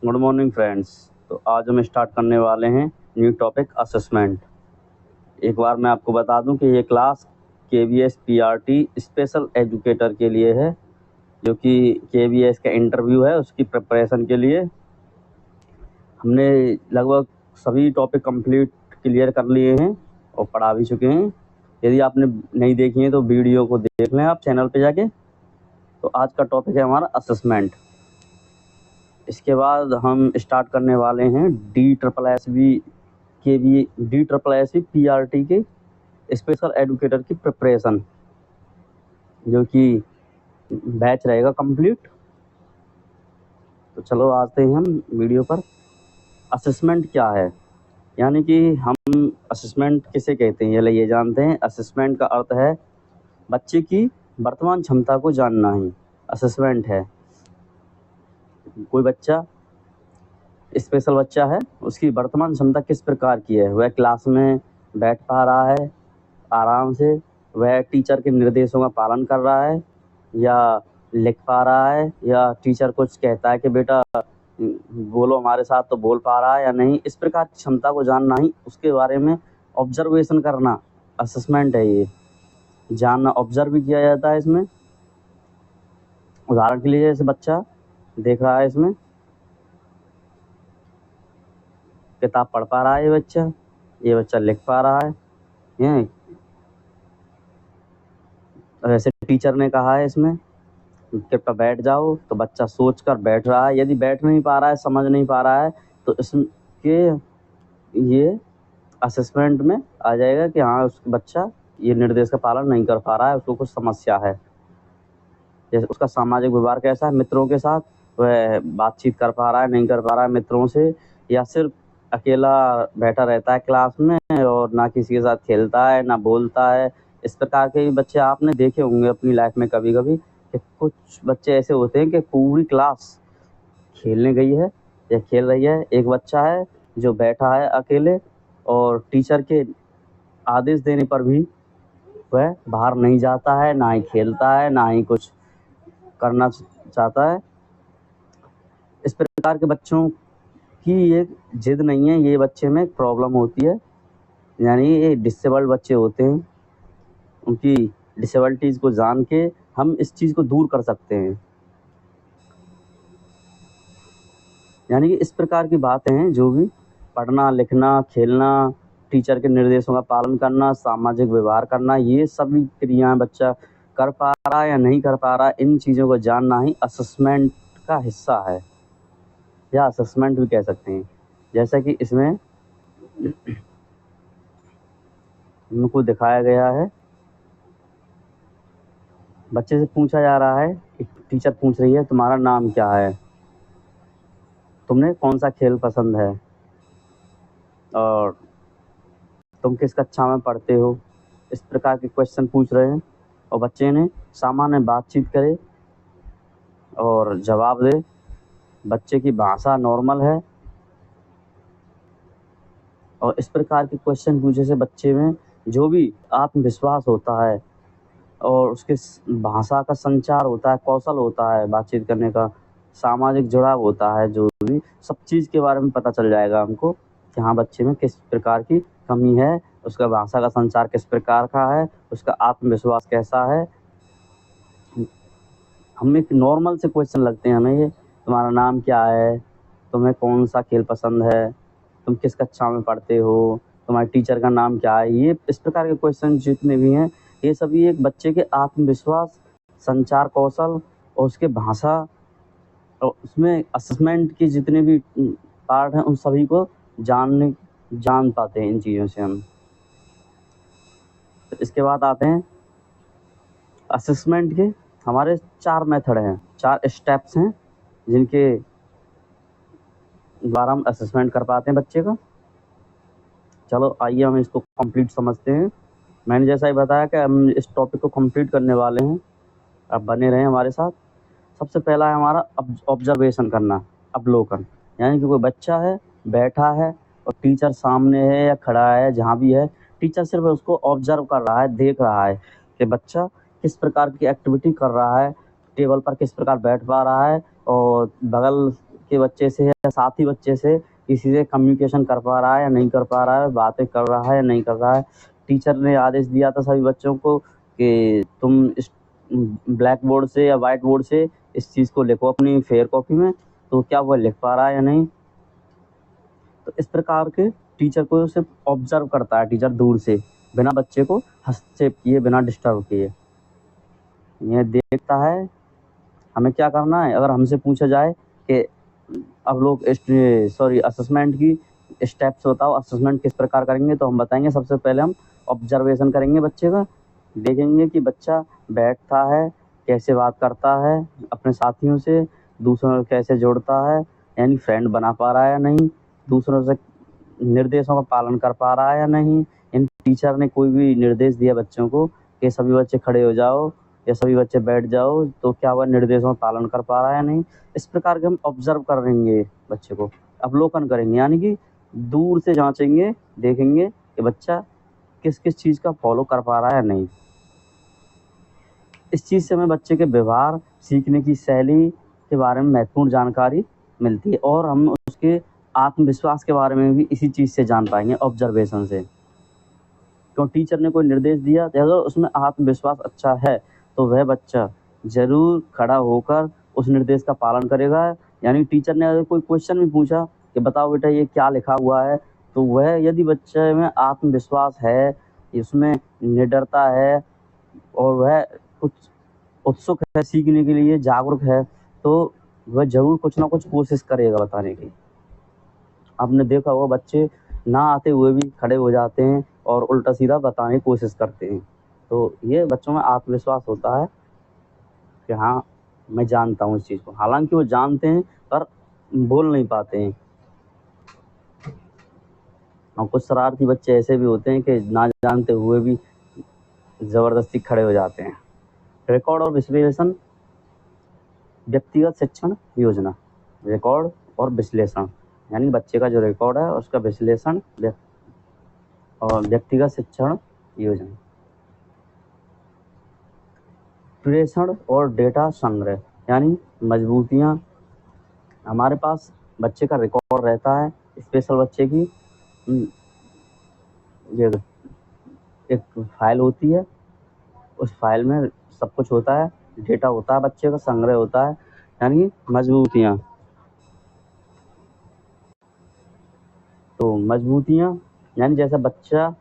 Good morning friends. तो आज हम स्टार्ट करने वाले हैं न्यू टॉपिक असेसमेंट। एक बार मैं आपको बता दूं कि ये class KVS PRT special educator के लिए है, जो कि KVS का इंटरव्यू है उसकी प्रिपरेशन के लिए। हमने लगभग सभी टॉपिक कंप्लीट क्लियर कर लिए हैं और पढ़ा भी चुके हैं। यदि आपने नहीं देखी है तो वीडियो को देख लें आप चैनल पे जाके। तो आज का टॉपिक है हमारा असेसमेंट। इसके बाद हम स्टार्ट करने वाले हैं DSSB PRT के स्पेशल एजुकेटर की प्रिपरेशन, जो कि बैच रहेगा कंप्लीट। तो चलो आते हैं हम वीडियो पर। असेसमेंट क्या है, यानी कि हम असेसमेंट किसे कहते हैं ये जानते हैं। असेसमेंट का अर्थ है बच्चे की वर्तमान क्षमता को जानना ही असेसमेंट है। कोई बच्चा स्पेशल बच्चा है, उसकी वर्तमान क्षमता किस प्रकार की है, वह क्लास में बैठ पा रहा है आराम से, वह टीचर के निर्देशों का पालन कर रहा है या लिख पा रहा है, या टीचर कुछ कहता है कि बेटा बोलो हमारे साथ, तो बोल पा रहा है या नहीं। इस प्रकार की क्षमता को जानना ही, उसके बारे में ऑब्जर्वेशन करना असेसमेंट है। ये जानना, ऑब्जर्व भी किया जाता है इसमें। उदाहरण के लिए जैसे बच्चा देख रहा है, इसमें किताब पढ़ पा रहा है ये बच्चा लिख पा रहा है। वैसे टीचर ने कहा है इसमें कि बैठ जाओ, तो बच्चा सोच कर बैठ रहा है। यदि बैठ नहीं पा रहा है, समझ नहीं पा रहा है, तो इसके ये असेसमेंट में आ जाएगा कि हाँ बच्चा ये निर्देश का पालन नहीं कर पा रहा है, उसको कुछ समस्या है। जैसे उसका सामाजिक व्यवहार कैसा है, मित्रों के साथ वह बातचीत कर पा रहा है, नहीं कर पा रहा है मित्रों से, या सिर्फ अकेला बैठा रहता है क्लास में और ना किसी के साथ खेलता है ना बोलता है। इस प्रकार के भी बच्चे आपने देखे होंगे अपनी लाइफ में कभी कभी, कि कुछ बच्चे ऐसे होते हैं कि पूरी क्लास खेलने गई है या खेल रही है, एक बच्चा है जो बैठा है अकेले और टीचर के आदेश देने पर भी वह बाहर नहीं जाता है, ना ही खेलता है, ना ही कुछ करना चाहता है। इस प्रकार के बच्चों की ये जिद नहीं है, ये बच्चे में प्रॉब्लम होती है, यानी ये डिसेबल्ड बच्चे होते हैं। उनकी डिसेबिलिटीज़ को जान के हम इस चीज़ को दूर कर सकते हैं। यानी कि इस प्रकार की बातें हैं, जो भी पढ़ना, लिखना, खेलना, टीचर के निर्देशों का पालन करना, सामाजिक व्यवहार करना, ये सभी क्रियाएं बच्चा कर पा रहा है या नहीं कर पा रहा है, इन चीज़ों को जानना ही असेसमेंट का हिस्सा है, या असेसमेंट भी कह सकते हैं। जैसा कि इसमें उनको दिखाया गया है, बच्चे से पूछा जा रहा है, एक टीचर पूछ रही है तुम्हारा नाम क्या है, तुमने कौन सा खेल पसंद है, और तुम किस कक्षा में पढ़ते हो। इस प्रकार के क्वेश्चन पूछ रहे हैं और बच्चे ने सामान्य बातचीत करे और जवाब दे। बच्चे की भाषा नॉर्मल है और इस प्रकार के क्वेश्चन पूछने से बच्चे में जो भी आत्मविश्वास होता है और उसके भाषा का संचार होता है, कौशल होता है बातचीत करने का, सामाजिक जुड़ाव होता है, जो भी सब चीज़ के बारे में पता चल जाएगा हमको कि हाँ बच्चे में किस प्रकार की कमी है, उसका भाषा का संचार किस प्रकार का है, उसका आत्मविश्वास कैसा है। हमें एक नॉर्मल से क्वेश्चन लगते हैं हमें ये, तुम्हारा नाम क्या है, तुम्हें कौन सा खेल पसंद है, तुम किस कक्षा में पढ़ते हो, तुम्हारे टीचर का नाम क्या है। ये इस प्रकार के क्वेश्चन जितने भी हैं, ये सभी एक बच्चे के आत्मविश्वास, संचार कौशल और उसके भाषा और उसमें असेसमेंट के जितने भी पार्ट हैं, उन सभी को जान पाते हैं इन चीज़ों से हम। तो इसके बाद आते हैं असेसमेंट के हमारे 4 मेथड हैं, 4 स्टेप्स हैं, जिनके द्वारा हम असेसमेंट कर पाते हैं बच्चे का। चलो आइए हम इसको कंप्लीट समझते हैं। मैंने जैसा ही बताया कि हम इस टॉपिक को कंप्लीट करने वाले हैं, आप बने रहें हमारे साथ। सबसे पहला है हमारा ऑब्जर्वेशन करना, अवलोकन। यानी कि कोई बच्चा है, बैठा है और टीचर सामने है या खड़ा है, जहाँ भी है, टीचर सिर्फ उसको ऑब्जर्व कर रहा है, देख रहा है कि बच्चा किस प्रकार की एक्टिविटी कर रहा है, टेबल पर किस प्रकार बैठ पा रहा है और बगल के बच्चे से या साथी बच्चे से किसी से कम्युनिकेशन कर पा रहा है या नहीं कर पा रहा है, बातें कर रहा है या नहीं कर रहा है। टीचर ने आदेश दिया था सभी बच्चों को कि तुम इस ब्लैक बोर्ड से या वाइट बोर्ड से इस चीज़ को लिखो अपनी फेयर कॉपी में, तो क्या वह लिख पा रहा है या नहीं। तो इस प्रकार के टीचर को सिर्फ ऑब्जर्व करता है टीचर दूर से, बिना बच्चे को हस्तक्षेप किए, बिना डिस्टर्ब किए। यह देखता है हमें क्या करना है। अगर हमसे पूछा जाए कि अब लोग असेसमेंट की स्टेप्स बताओ, असेसमेंट किस प्रकार करेंगे, तो हम बताएंगे सबसे पहले हम ऑब्जर्वेशन करेंगे बच्चे का, देखेंगे कि बच्चा बैठता है, कैसे बात करता है अपने साथियों से, दूसरों को कैसे जोड़ता है, यानी फ्रेंड बना पा रहा है या नहीं, दूसरों से निर्देशों का पालन कर पा रहा है या नहीं। इन टीचर ने कोई भी निर्देश दिया बच्चों को कि सभी बच्चे खड़े हो जाओ या सभी बच्चे बैठ जाओ, तो क्या वह निर्देशों का पालन कर पा रहा है या नहीं। इस प्रकार के हम ऑब्जर्व करेंगे बच्चे को, अवलोकन करेंगे, यानी कि दूर से जांचेंगे, देखेंगे कि बच्चा किस किस चीज़ का फॉलो कर पा रहा है या नहीं। इस चीज़ से हमें बच्चे के व्यवहार, सीखने की शैली के बारे में महत्वपूर्ण जानकारी मिलती है, और हम उसके आत्मविश्वास के बारे में भी इसी चीज़ से जान पाएंगे, ऑब्जर्वेशन से। क्यों टीचर ने कोई निर्देश दिया, तो अगर उसमें आत्मविश्वास अच्छा है तो वह बच्चा ज़रूर खड़ा होकर उस निर्देश का पालन करेगा। यानी टीचर ने अगर कोई क्वेश्चन भी पूछा कि बताओ बेटा ये क्या लिखा हुआ है, तो वह यदि बच्चे में आत्मविश्वास है, उसमें निडरता है और वह कुछ उत्सुक है सीखने के लिए, जागरूक है, तो वह ज़रूर कुछ ना कुछ कोशिश करेगा बताने की। आपने देखा होगा बच्चे ना आते हुए भी खड़े हो जाते हैं और उल्टा सीधा बताने की कोशिश करते हैं। तो ये बच्चों में आत्मविश्वास होता है कि हाँ, मैं जानता हूँ इस चीज़ को। हालाँकि वो जानते हैं पर बोल नहीं पाते हैं। और कुछ शरारती बच्चे ऐसे भी होते हैं कि ना जानते हुए भी ज़बरदस्ती खड़े हो जाते हैं। रिकॉर्ड और विश्लेषण व्यक्तिगत शिक्षण योजना। रिकॉर्ड और विश्लेषण, यानी बच्चे का जो रिकॉर्ड है उसका विश्लेषण और व्यक्तिगत शिक्षण योजना। प्रेषण और डेटा संग्रह, यानी मजबूतियाँ। हमारे पास बच्चे का रिकॉर्ड रहता है, स्पेशल बच्चे की ये एक फाइल होती है, उस फाइल में सब कुछ होता है, डेटा होता है, बच्चे का संग्रह होता है, यानी मजबूतियाँ। तो मजबूतियाँ यानी जैसे बच्चा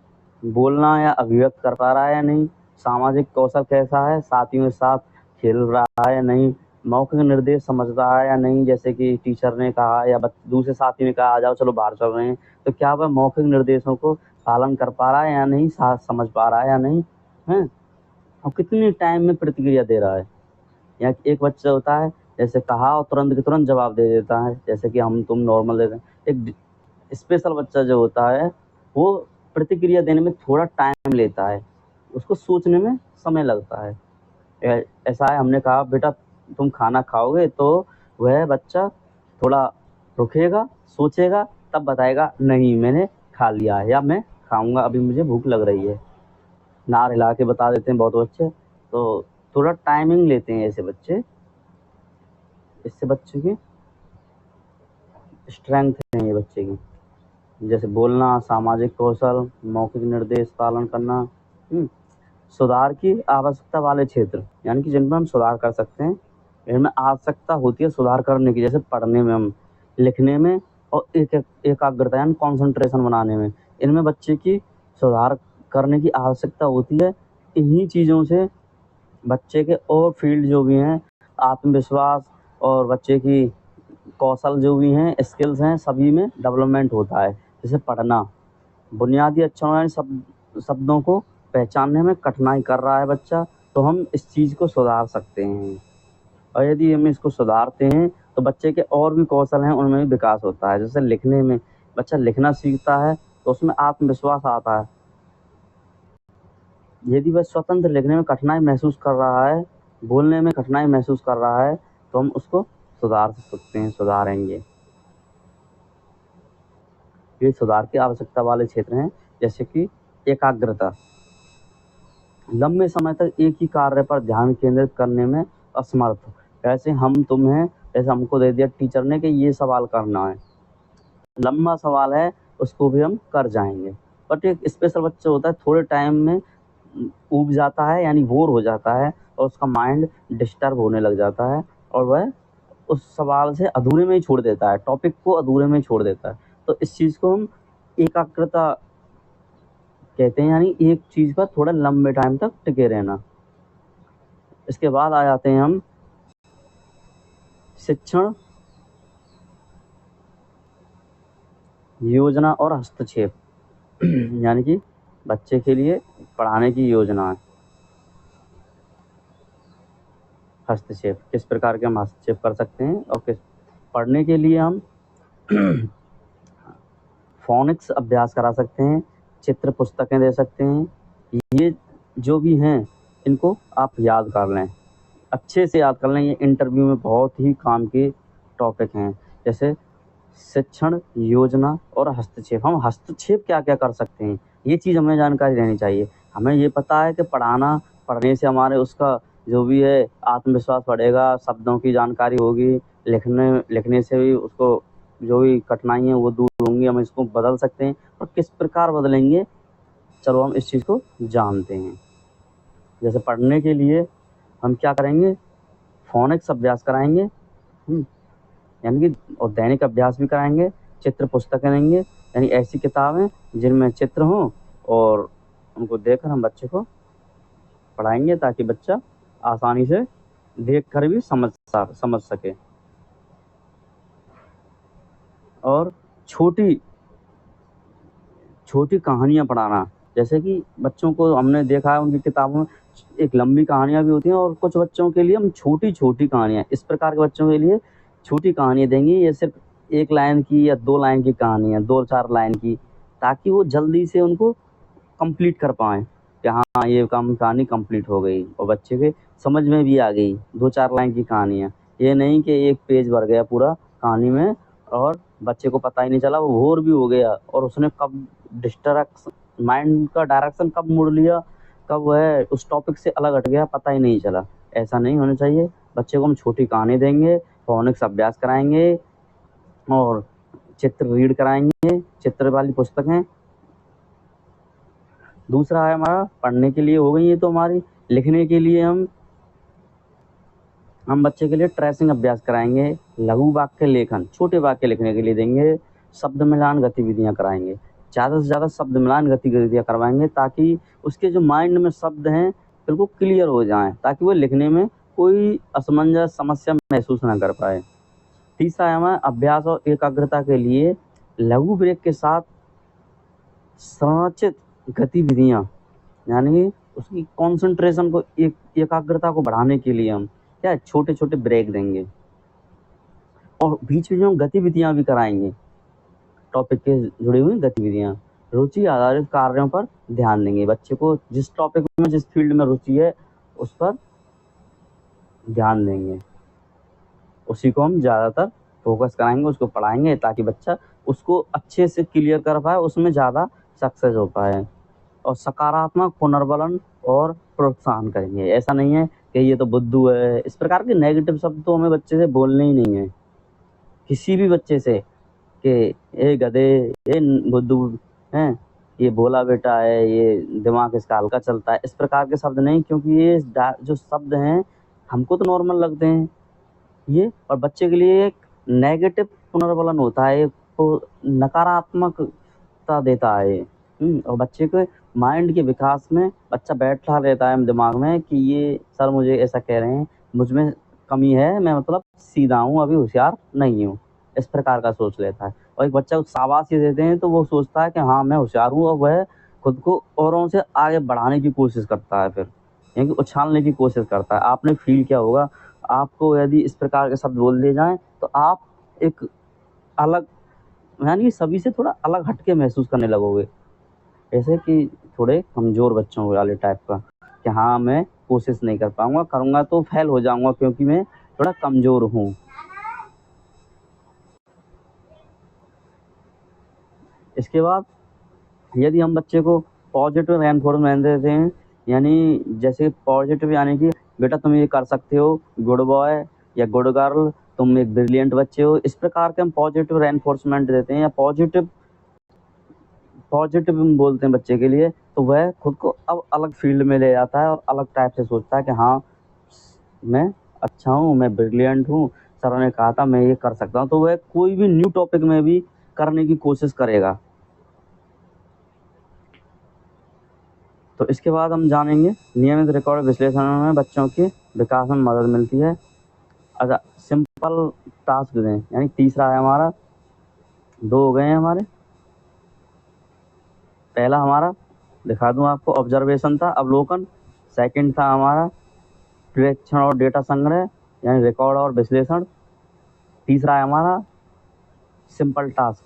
बोलना या अभिव्यक्त कर पा रहा है या नहीं, सामाजिक कौशल कैसा है, साथियों के साथ खेल रहा है या नहीं, मौखिक निर्देश समझ रहा है या नहीं, जैसे कि टीचर ने कहा या दूसरे साथी ने कहा आ जाओ चलो बाहर चल रहे हैं, तो क्या वह मौखिक निर्देशों को पालन कर पा रहा है या नहीं, समझ पा रहा है या नहीं है, और कितने टाइम में प्रतिक्रिया दे रहा है। या एक बच्चा होता है जैसे कहा और तुरंत के तुरंत जवाब दे देता है, जैसे कि हम तुम नॉर्मल देते हैं। एक स्पेशल बच्चा जो होता है वो प्रतिक्रिया देने में थोड़ा टाइम लेता है, उसको सोचने में समय लगता है। ऐसा है, हमने कहा बेटा तुम खाना खाओगे, तो वह बच्चा थोड़ा रुकेगा, सोचेगा, तब बताएगा नहीं मैंने खा लिया है या मैं खाऊंगा, अभी मुझे भूख लग रही है। नार हिला के बता देते हैं बहुत बच्चे, तो थोड़ा टाइमिंग लेते हैं ऐसे बच्चे। इससे बच्चे की स्ट्रेंथ है ये बच्चे की, जैसे बोलना, सामाजिक कौशल, मौखिक निर्देश पालन करना। सुधार की आवश्यकता वाले क्षेत्र, यानी कि जिनमें हम सुधार कर सकते हैं, इनमें आवश्यकता होती है सुधार करने की, जैसे पढ़ने में, हम लिखने में और एकाग्रता यानी कॉन्सेंट्रेशन बनाने में, इनमें बच्चे की सुधार करने की आवश्यकता होती है। इन्हीं चीज़ों से बच्चे के और फील्ड जो भी हैं, आत्मविश्वास और बच्चे की कौशल जो भी हैं, स्किल्स हैं, सभी में डेवलपमेंट होता है। जैसे पढ़ना, बुनियादी अक्षरों यानी शब्दों को पहचानने में कठिनाई कर रहा है बच्चा, तो हम इस चीज़ को सुधार सकते हैं, और यदि हम इसको सुधारते हैं तो बच्चे के और भी कौशल हैं उनमें भी विकास होता है। जैसे लिखने में बच्चा लिखना सीखता है तो उसमें आत्मविश्वास आता है। यदि वह स्वतंत्र लिखने में कठिनाई महसूस कर रहा है, बोलने में कठिनाई महसूस कर रहा है, तो हम उसको सुधार सकते हैं, सुधारेंगे। ये सुधार की आवश्यकता वाले क्षेत्र हैं, जैसे कि एकाग्रता, लंबे समय तक एक ही कार्य पर ध्यान केंद्रित करने में असमर्थ। ऐसे हम तुम हैं ऐसा हमको दे दिया टीचर ने कि ये सवाल करना है, लंबा सवाल है, उसको भी हम कर जाएंगे। बट एक स्पेशल बच्चा होता है, थोड़े टाइम में ऊब जाता है, यानी बोर हो जाता है और उसका माइंड डिस्टर्ब होने लग जाता है और वह उस सवाल से अधूरे में ही छोड़ देता है, टॉपिक को अधूरे में ही छोड़ देता है। तो इस चीज़ को हम एकाग्रता कहते हैं, यानी एक चीज़ पर थोड़ा लंबे टाइम तक टिके रहना। इसके बाद आ जाते हैं हम शिक्षण, योजना और हस्तक्षेप यानी कि बच्चे के लिए पढ़ाने की योजना है। हस्तक्षेप, किस प्रकार के हम हस्तक्षेप कर सकते हैं और किस पढ़ने के लिए हम फोनिक्स अभ्यास करा सकते हैं, चित्र पुस्तकें दे सकते हैं। ये जो भी हैं इनको आप याद कर लें, अच्छे से याद कर लें, ये इंटरव्यू में बहुत ही काम के टॉपिक हैं। जैसे शिक्षण, योजना और हस्तक्षेप। हम हस्तक्षेप क्या क्या कर सकते हैं, ये चीज़ हमें जानकारी रहनी चाहिए। हमें ये पता है कि पढ़ने से हमारे उसका जो भी है आत्मविश्वास बढ़ेगा, शब्दों की जानकारी होगी, लिखने से भी उसको जो भी कठिनाई है वो दूर होंगी, हम इसको बदल सकते हैं। और किस प्रकार बदलेंगे, चलो हम इस चीज़ को जानते हैं। जैसे पढ़ने के लिए हम क्या करेंगे, फोनिक्स अभ्यास कराएंगे, यानी कि और दैनिक अभ्यास भी कराएंगे, चित्र पुस्तकें देंगे, यानी ऐसी किताबें जिनमें चित्र हों और उनको देखकर हम बच्चे को पढ़ाएंगे ताकि बच्चा आसानी से देखकर भी समझ सके। और छोटी छोटी कहानियाँ पढ़ाना, जैसे कि बच्चों को हमने देखा है उनकी किताबों में एक लंबी कहानियाँ भी होती हैं और कुछ बच्चों के लिए हम छोटी-छोटी कहानियाँ, इस प्रकार के बच्चों के लिए छोटी कहानियाँ देंगे। ये सिर्फ़ 1 लाइन की या 2 लाइन की कहानी है, 2-4 लाइन की, ताकि वो जल्दी से उनको कंप्लीट कर पाएँ कि हाँ, ये कहानी कंप्लीट हो गई और बच्चे के समझ में भी आ गई। 2-4 लाइन की कहानी है, ये नहीं कि 1 पेज भर गया पूरा कहानी में और बच्चे को पता ही नहीं चला, वो बोर भी हो गया और उसने कब माइंड का डायरेक्शन कब मोड़ लिया, कब वह उस टॉपिक से अलग हट गया, पता ही नहीं चला। ऐसा नहीं होना चाहिए। बच्चे को हम छोटी कहानी देंगे, फोनिक्स अभ्यास कराएंगे और चित्र रीड कराएंगे, चित्र वाली पुस्तकें। दूसरा है हमारा, पढ़ने के लिए हो गई ये तो हमारी। लिखने के लिए हम बच्चे के लिए ट्रेसिंग अभ्यास कराएंगे, लघु वाक्य लेखन, छोटे वाक्य लिखने के लिए देंगे, शब्द मिलान गतिविधियाँ कराएंगे, ज़्यादा से ज़्यादा शब्द मिलान गतिविधियाँ करवाएंगे ताकि उसके जो माइंड में शब्द हैं बिल्कुल क्लियर हो जाएँ, ताकि वो लिखने में कोई असमंजस समस्या महसूस ना कर पाए। तीसरा है हमारा अभ्यास और एकाग्रता के लिए लघु ब्रेक के साथ संरचित गतिविधियाँ, यानी उसकी कंसंट्रेशन को एकाग्रता को बढ़ाने के लिए हम क्या छोटे-छोटे ब्रेक देंगे और बीच-बीच में हम गतिविधियाँ भी कराएँगे, टॉपिक के जुड़ी हुई गतिविधियाँ। रुचि आधारित कार्यों पर ध्यान देंगे, बच्चे को जिस टॉपिक में जिस फील्ड में रुचि है उस पर ध्यान देंगे, उसी को हम ज़्यादातर फोकस कराएँगे, उसको पढ़ाएँगे ताकि बच्चा उसको अच्छे से क्लियर कर पाए, उसमें ज़्यादा सक्सेस हो पाए। और सकारात्मक पुनर्बलन और प्रोत्साहन करेंगे। ऐसा नहीं है कि ये तो बुद्धू है, इस प्रकार के नेगेटिव शब्द तो हमें बच्चे से बोलने ही नहीं है। किसी भी बच्चे से कि ए गधे, ए बुद्धू हैं, ये भोला बेटा है, ये दिमाग इसका हल्का चलता है, इस प्रकार के शब्द नहीं, क्योंकि ये जो शब्द हैं हमको तो नॉर्मल लगते हैं ये, और बच्चे के लिए एक नेगेटिव पुनर्बलन होता है, एक तो नकारात्मकता देता है ये। और बच्चे के माइंड के विकास में बच्चा बैठा रहता है दिमाग में कि ये सर मुझे ऐसा कह रहे हैं, मुझ में कमी है, मैं मतलब सीधा हूँ, अभी होशियार नहीं हूँ, इस प्रकार का सोच लेता है। और एक बच्चा को शाबाशी देते हैं तो वो सोचता है कि हाँ, मैं होशियार हूँ और वह खुद को औरों से आगे बढ़ाने की कोशिश करता है फिर, यानी कि उछालने की कोशिश करता है। आपने फ़ील किया होगा, आपको यदि इस प्रकार के शब्द बोल दिए जाएँ तो आप एक अलग, यानी सभी से थोड़ा अलग हट के महसूस करने लगोगे। ऐसे कि थोड़े कमज़ोर बच्चों वाले टाइप का कि हाँ, मैं कोशिश नहीं कर पाऊँगा, करूँगा तो फ़ेल हो जाऊँगा क्योंकि मैं थोड़ा कमज़ोर हूँ। इसके बाद यदि हम बच्चे को पॉजिटिव रेनफोर्समेंट देते हैं, यानी जैसे पॉजिटिव, यानी कि बेटा तुम ये कर सकते हो, गुड बॉय या गुड गर्ल, तुम एक ब्रिलियंट बच्चे हो, इस प्रकार के हम पॉजिटिव रेनफोर्समेंट देते हैं या पॉजिटिव हम बोलते हैं बच्चे के लिए, तो वह खुद को अब अलग फील्ड में ले जाता है और अलग टाइप से सोचता है कि हाँ मैं अच्छा हूँ, मैं ब्रिलियंट हूँ, सर ने कहा था मैं ये कर सकता हूँ, तो वह कोई भी न्यू टॉपिक में भी करने की कोशिश करेगा। तो इसके बाद हम जानेंगे नियमित रिकॉर्ड विश्लेषण में बच्चों के विकास में मदद मिलती है। अच्छा, सिंपल टास्क दें, यानी तीसरा है हमारा, 2 हो गए हैं हमारे। पहला हमारा दिखा दूं आपको, ऑब्जर्वेशन था, अवलोकन। सेकंड था हमारा प्रेक्षण और डेटा संग्रह, यानी रिकॉर्ड और विश्लेषण। तीसरा है हमारा सिंपल टास्क,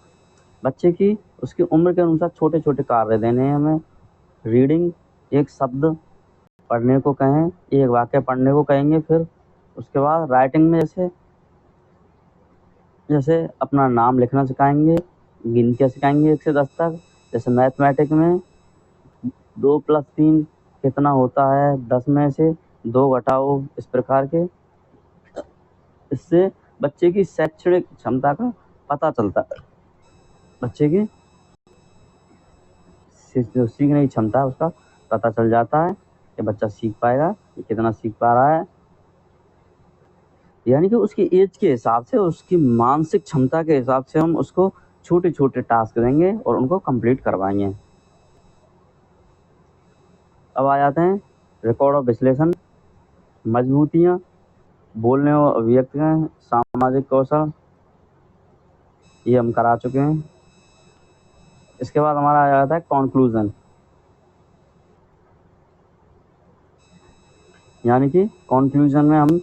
बच्चे की उसकी उम्र के अनुसार छोटे छोटे कार्य देने हैं हमें। रीडिंग, एक शब्द पढ़ने को कहें, एक वाक्य पढ़ने को कहेंगे। फिर उसके बाद राइटिंग में जैसे अपना नाम लिखना सिखाएंगे, गिनतियाँ सिखाएंगे 1 से 10 तक। जैसे मैथमेटिक में 2 + 3 कितना होता है, 10 में से 2 घटाओ, इस प्रकार के। इससे बच्चे की शैक्षणिक क्षमता का पता चलता है, बच्चे की जो सीखने की क्षमता है उसका पता चल जाता है कि बच्चा सीख पाएगा, ये कितना सीख पा रहा है। यानी कि उसकी एज के हिसाब से, उसकी मानसिक क्षमता के हिसाब से हम उसको छोटे छोटे टास्क देंगे और उनको कंप्लीट करवाएंगे। अब आ जाते हैं रिकॉर्ड और विश्लेषण। मजबूतियाँ, बोलने और अभिव्यक्ति, सामाजिक कौशल, ये हम करा चुके हैं। इसके बाद हमारा आ जाता है कॉन्क्लूजन, यानी कि कॉन्क्लूजन में हम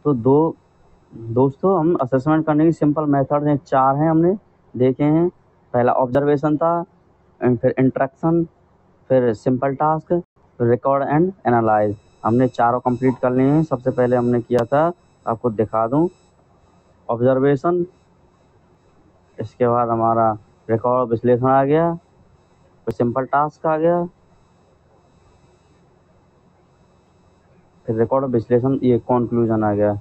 तो दोस्तों हम असेसमेंट करने की सिंपल मेथड हैं, 4 हैं, हमने देखे हैं। पहला ऑब्जर्वेशन था, फिर इंटरेक्शन, फिर simple task, record and analyse. हमने चारों कंप्लीट कर लिए हैं। सबसे पहले हमने किया था, आपको दिखा दूं, ऑब्जर्वेशन। इसके बाद हमारा रिकॉर्ड विश्लेषण आ गया, फिर सिंपल टास्क आ गया, फिर रिकॉर्ड विश्लेषण, ये कॉन्क्लूजन आ गया।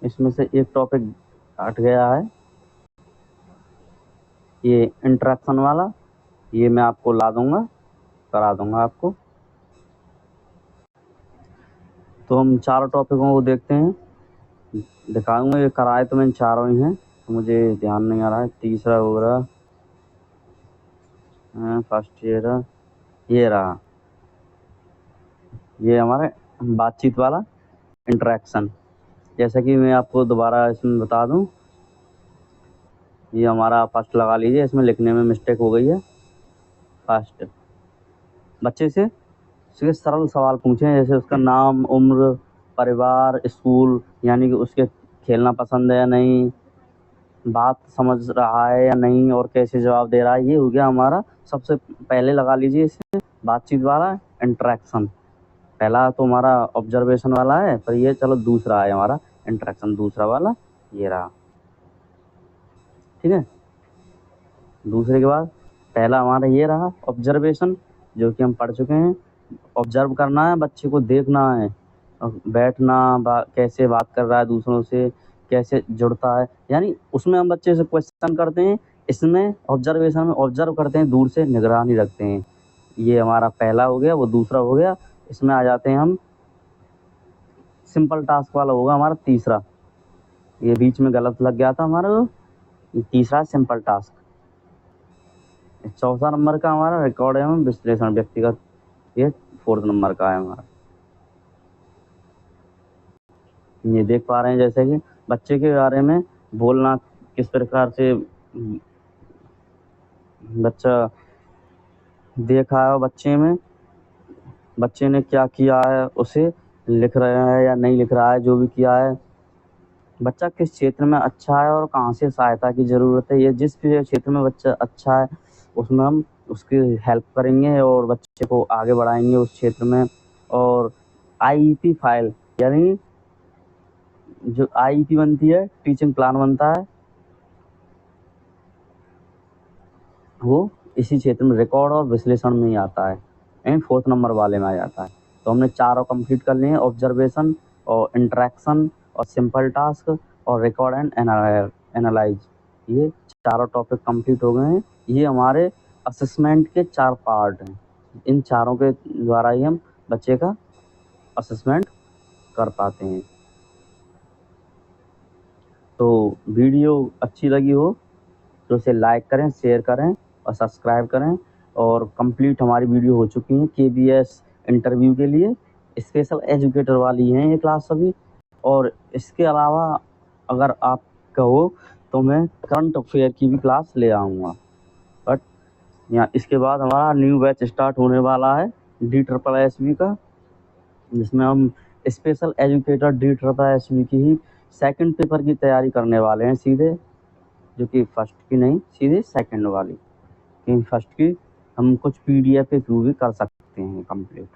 इसमें से एक टॉपिक हट गया है, ये इंटरेक्शन वाला, ये मैं आपको ला दूंगा, करा दूंगा आपको। तो हम चारों टॉपिकों को देखते हैं, दिखाऊंगा। ये कराए तो मैंने चारों ही हैं, तो मुझे ध्यान नहीं आ रहा है। तीसरा हो रहा, फर्स्ट ईयर, ये रहा, ये हमारे बातचीत वाला इंटरेक्शन। जैसा कि मैं आपको दोबारा इसमें बता दूं, ये हमारा फर्स्ट लगा लीजिए, इसमें लिखने में मिस्टेक हो गई है। फर्स्ट, बच्चे से उसके सरल सवाल पूछें, जैसे उसका नाम, उम्र, परिवार, स्कूल, यानी कि उसके खेलना पसंद है या नहीं, बात समझ रहा है या नहीं, और कैसे जवाब दे रहा है। ये हो गया हमारा सबसे पहले, लगा लीजिए इसे, बातचीत वाला इंटरेक्शन। पहला तो हमारा ऑब्जर्वेशन वाला है, पर ये चलो दूसरा है हमारा इंटरेक्शन, दूसरा वाला ये रहा, ठीक है। दूसरे के बाद पहला हमारा ये रहा ऑब्जर्वेशन, जो कि हम पढ़ चुके हैं। ऑब्जर्व करना है, बच्चे को देखना है, बैठना, कैसे बात कर रहा है दूसरों से, कैसे जुड़ता है, यानी उसमें हम बच्चे से क्वेश्चन करते हैं। इसमें ऑब्जर्वेशन में ऑब्जर्व करते हैं, दूर से निगरानी रखते हैं। ये हमारा पहला हो गया, वो दूसरा हो गया। इसमें आ जाते हैं हम, सिंपल टास्क वाला होगा हमारा तीसरा, ये बीच में गलत लग गया था हमारा, ये तीसरा सिंपल टास्क। चौथा नंबर का हमारा रिकॉर्ड एवं विश्लेषण व्यक्तिगत, ये 4th नंबर का है हमारा। ये देख पा रहे हैं जैसे कि बच्चे के बारे में बोलना, किस प्रकार से बच्चा देखा है, बच्चे में बच्चे ने क्या किया है, उसे लिख रहे हैं या नहीं लिख रहा है, जो भी किया है। बच्चा किस क्षेत्र में अच्छा है और कहाँ से सहायता की ज़रूरत है, ये जिस भी क्षेत्र में बच्चा अच्छा है उसमें हम उसकी हेल्प करेंगे और बच्चे को आगे बढ़ाएंगे उस क्षेत्र में। और आईईपी फाइल, यानी जो आईईपी बनती है, टीचिंग प्लान बनता है, वो इसी क्षेत्र में रिकॉर्ड और विश्लेषण में ही आता है, एंड 4th नंबर वाले में आ जाता है। तो हमने चारों कंप्लीट कर लिए हैं, ऑब्जर्वेशन, और इंटरेक्शन और सिंपल टास्क और रिकॉर्ड एंड एनालाइज, ये चारों टॉपिक कंप्लीट हो गए हैं। ये हमारे असेसमेंट के 4 पार्ट हैं। इन चारों के द्वारा ही हम बच्चे का असेसमेंट कर पाते हैं। तो वीडियो अच्छी लगी हो तो इसे लाइक करें, शेयर करें और सब्सक्राइब करें। और कंप्लीट हमारी वीडियो हो चुकी हैं KBS इंटरव्यू के लिए, स्पेशल एजुकेटर वाली हैं ये क्लास सभी। और इसके अलावा अगर आप कहो तो मैं करंट अफेयर की भी क्लास ले आऊँगा। बट यहाँ इसके बाद हमारा न्यू बैच स्टार्ट होने वाला है DSSB का, जिसमें हम स्पेशल एजुकेटर DSSB की ही सेकंड पेपर की तैयारी करने वाले हैं सीधे, जो कि फर्स्ट की नहीं, सीधे सेकंड वाली। क्योंकि फर्स्ट की हम कुछ PDF के थ्रू भी कर सकते हैं कंप्लीट।